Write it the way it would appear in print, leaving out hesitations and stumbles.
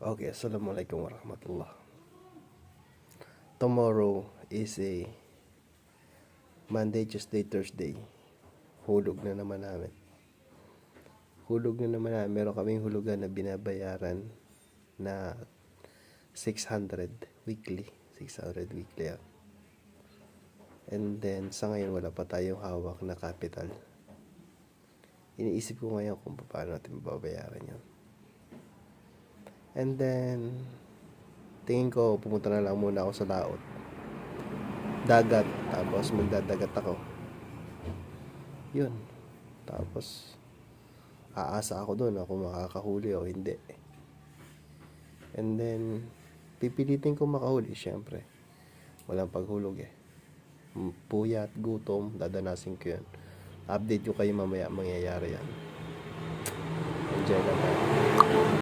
Okay, Assalamualaikum warahmatullah. Tomorrow is a Monday, Tuesday, Thursday. Hulog na naman namin. Meron kaming hulugan na binabayaran na 600 weekly. 600 weekly yan. And then, sa ngayon, wala pa tayong hawak na capital. Iniisip ko ngayon kung paano natin babayaran yan. And then, tingin ko, pumunta na lang muna ako sa dagat, tapos magdadagat ako. Yun. Tapos, aasa ako doon ako makakahuli o hindi. And then, pipilitin ko makahuli, syempre. Walang paghulog eh. Puyat, gutom, dadanasin ko yun. Update ko kayo mamaya, mangyayari yan. Enjoy lang tayo.